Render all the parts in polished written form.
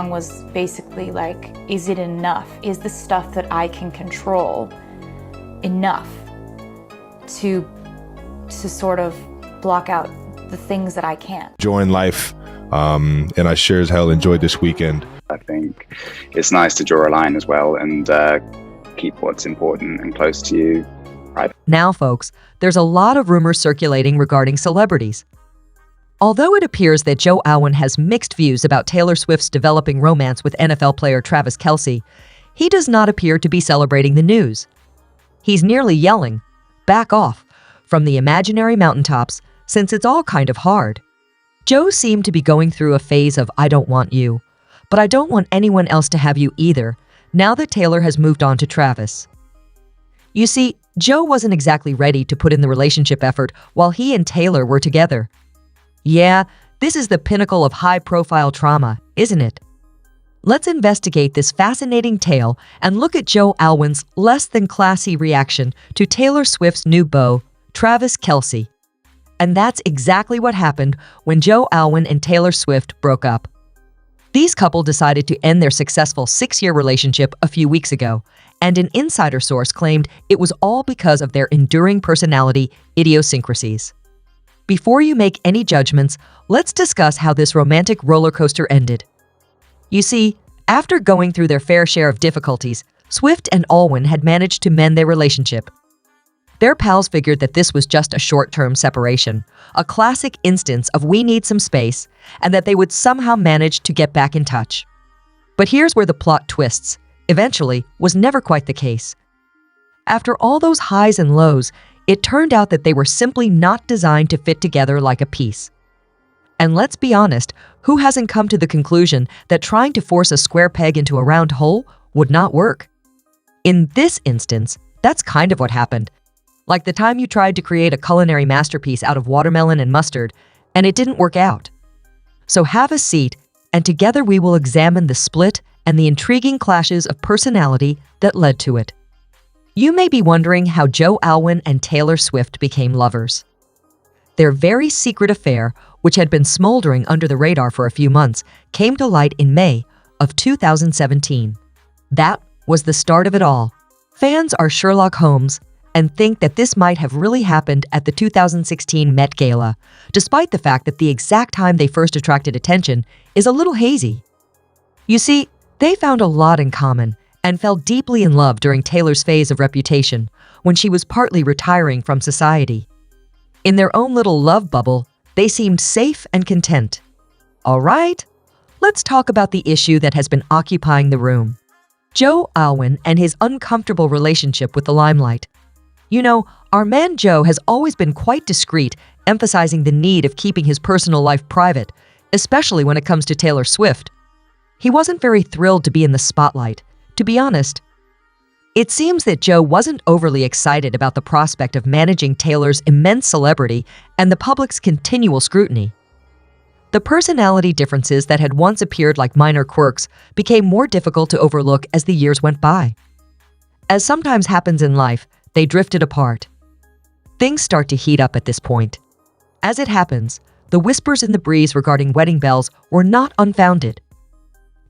Was basically like, is it enough? Is the stuff that I can control enough to sort of block out the things that I can't? Enjoying life, and I sure as hell enjoyed this weekend. I think it's nice to draw a line as well and keep what's important and close to you private. Now, folks, there's a lot of rumors circulating regarding celebrities. Although it appears that Joe Alwyn has mixed views about Taylor Swift's developing romance with NFL player Travis Kelce, he does not appear to be celebrating the news. He's nearly yelling, "Back off," from the imaginary mountaintops, since it's all kind of hard. Joe seemed to be going through a phase of "I don't want you, but I don't want anyone else to have you either," now that Taylor has moved on to Travis. You see, Joe wasn't exactly ready to put in the relationship effort while he and Taylor were together. Yeah, this is the pinnacle of high-profile trauma, isn't it? Let's investigate this fascinating tale and look at Joe Alwyn's less-than-classy reaction to Taylor Swift's new beau, Travis Kelce. And that's exactly what happened when Joe Alwyn and Taylor Swift broke up. These couple decided to end their successful 6-year relationship a few weeks ago, and an insider source claimed it was all because of their enduring personality idiosyncrasies. Before you make any judgments, let's discuss how this romantic roller coaster ended. You see, after going through their fair share of difficulties, Swift and Alwyn had managed to mend their relationship. Their pals figured that this was just a short-term separation, a classic instance of "we need some space," and that they would somehow manage to get back in touch. But here's where the plot twists. Eventually, was never quite the case. After all those highs and lows, it turned out that they were simply not designed to fit together like a piece. And let's be honest, who hasn't come to the conclusion that trying to force a square peg into a round hole would not work? In this instance, that's kind of what happened. Like the time you tried to create a culinary masterpiece out of watermelon and mustard, and it didn't work out. So have a seat, and together we will examine the split and the intriguing clashes of personality that led to it. You may be wondering how Joe Alwyn and Taylor Swift became lovers. Their very secret affair, which had been smoldering under the radar for a few months, came to light in May of 2017. That was the start of it all. Fans are Sherlock Holmes and think that this might have really happened at the 2016 Met Gala, despite the fact that the exact time they first attracted attention is a little hazy. You see, they found a lot in common and fell deeply in love during Taylor's phase of reputation, when she was partly retiring from society. In their own little love bubble, they seemed safe and content. All right, let's talk about the issue that has been occupying the room. Joe Alwyn and his uncomfortable relationship with the limelight. You know, our man Joe has always been quite discreet, emphasizing the need of keeping his personal life private, especially when it comes to Taylor Swift. He wasn't very thrilled to be in the spotlight. To be honest, it seems that Joe wasn't overly excited about the prospect of managing Taylor's immense celebrity and the public's continual scrutiny. The personality differences that had once appeared like minor quirks became more difficult to overlook as the years went by. As sometimes happens in life, they drifted apart. Things start to heat up at this point. As it happens, the whispers in the breeze regarding wedding bells were not unfounded.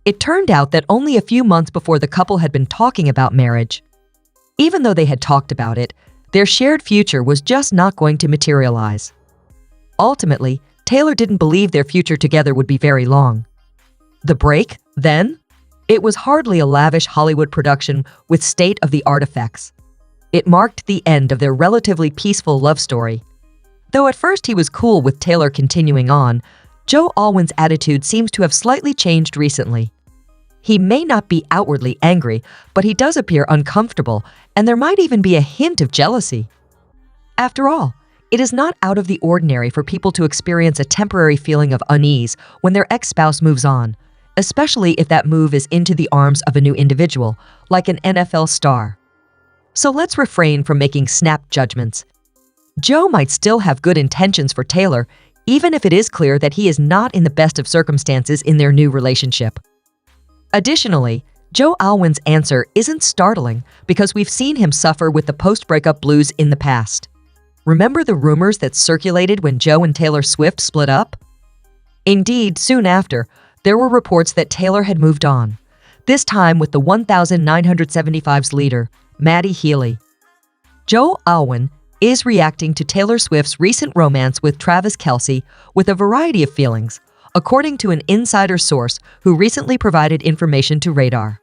It turned out that only a few months before the couple had been talking about marriage. Even though they had talked about it, their shared future was just not going to materialize. Ultimately, Taylor didn't believe their future together would be very long. The break, then? It was hardly a lavish Hollywood production with state-of-the-art effects. It marked the end of their relatively peaceful love story. Though at first he was cool with Taylor continuing on, Joe Alwyn's attitude seems to have slightly changed recently. He may not be outwardly angry, but he does appear uncomfortable, and there might even be a hint of jealousy. After all, it is not out of the ordinary for people to experience a temporary feeling of unease when their ex-spouse moves on, especially if that move is into the arms of a new individual, like an NFL star. So let's refrain from making snap judgments. Joe might still have good intentions for Taylor, even if it is clear that he is not in the best of circumstances in their new relationship. Additionally, Joe Alwyn's answer isn't startling because we've seen him suffer with the post-breakup blues in the past. Remember the rumors that circulated when Joe and Taylor Swift split up? Indeed, soon after, there were reports that Taylor had moved on, this time with the 1975's leader, Maddie Healy. Joe Alwyn is reacting to Taylor Swift's recent romance with Travis Kelce with a variety of feelings, according to an insider source who recently provided information to Radar.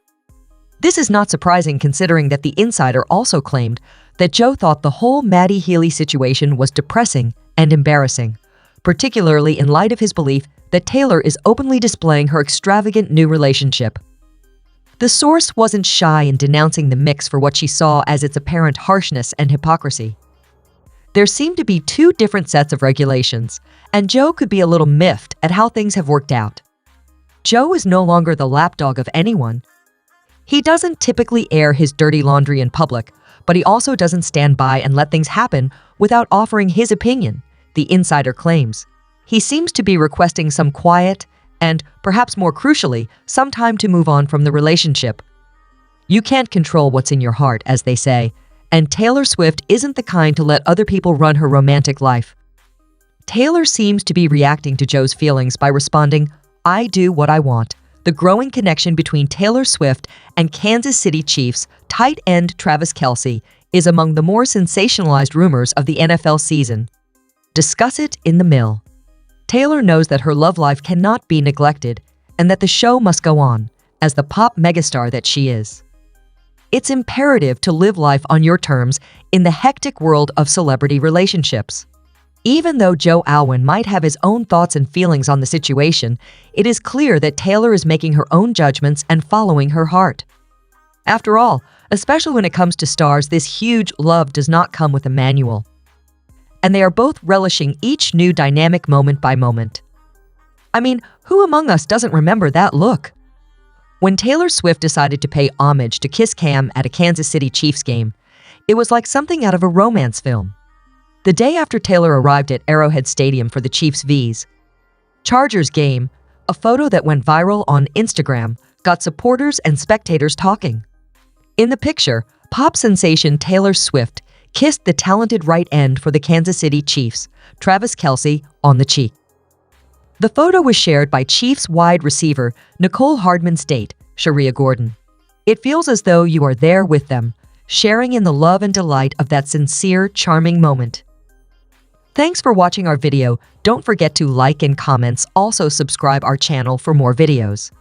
This is not surprising considering that the insider also claimed that Joe thought the whole Maddie Healy situation was depressing and embarrassing, particularly in light of his belief that Taylor is openly displaying her extravagant new relationship. The source wasn't shy in denouncing the mix for what she saw as its apparent harshness and hypocrisy. There seemed to be two different sets of regulations, and Joe could be a little miffed at how things have worked out. Joe is no longer the lapdog of anyone. He doesn't typically air his dirty laundry in public, but he also doesn't stand by and let things happen without offering his opinion, the insider claims. He seems to be requesting some quiet and, perhaps more crucially, some time to move on from the relationship. You can't control what's in your heart, as they say, and Taylor Swift isn't the kind to let other people run her romantic life. Taylor seems to be reacting to Joe's feelings by responding, "I do what I want." The growing connection between Taylor Swift and Kansas City Chiefs tight end Travis Kelce is among the more sensationalized rumors of the NFL season. Discuss it in the Mill. Taylor knows that her love life cannot be neglected and that the show must go on, as the pop megastar that she is. It's imperative to live life on your terms in the hectic world of celebrity relationships. Even though Joe Alwyn might have his own thoughts and feelings on the situation, it is clear that Taylor is making her own judgments and following her heart. After all, especially when it comes to stars, this huge love does not come with a manual. And they are both relishing each new dynamic moment by moment. I mean, who among us doesn't remember that look? When Taylor Swift decided to pay homage to Kiss Cam at a Kansas City Chiefs game, it was like something out of a romance film. The day after Taylor arrived at Arrowhead Stadium for the Chiefs vs. Chargers game, a photo that went viral on Instagram got supporters and spectators talking. In the picture, pop sensation Taylor Swift kissed the talented right end for the Kansas City Chiefs, Travis Kelce, on the cheek. The photo was shared by Chiefs wide receiver Nicole Hardman State, Sharia Gordon. It feels as though you are there with them, sharing in the love and delight of that sincere, charming moment. Thanks for watching our video. Don't forget to like and comments. Also subscribe our channel for more videos.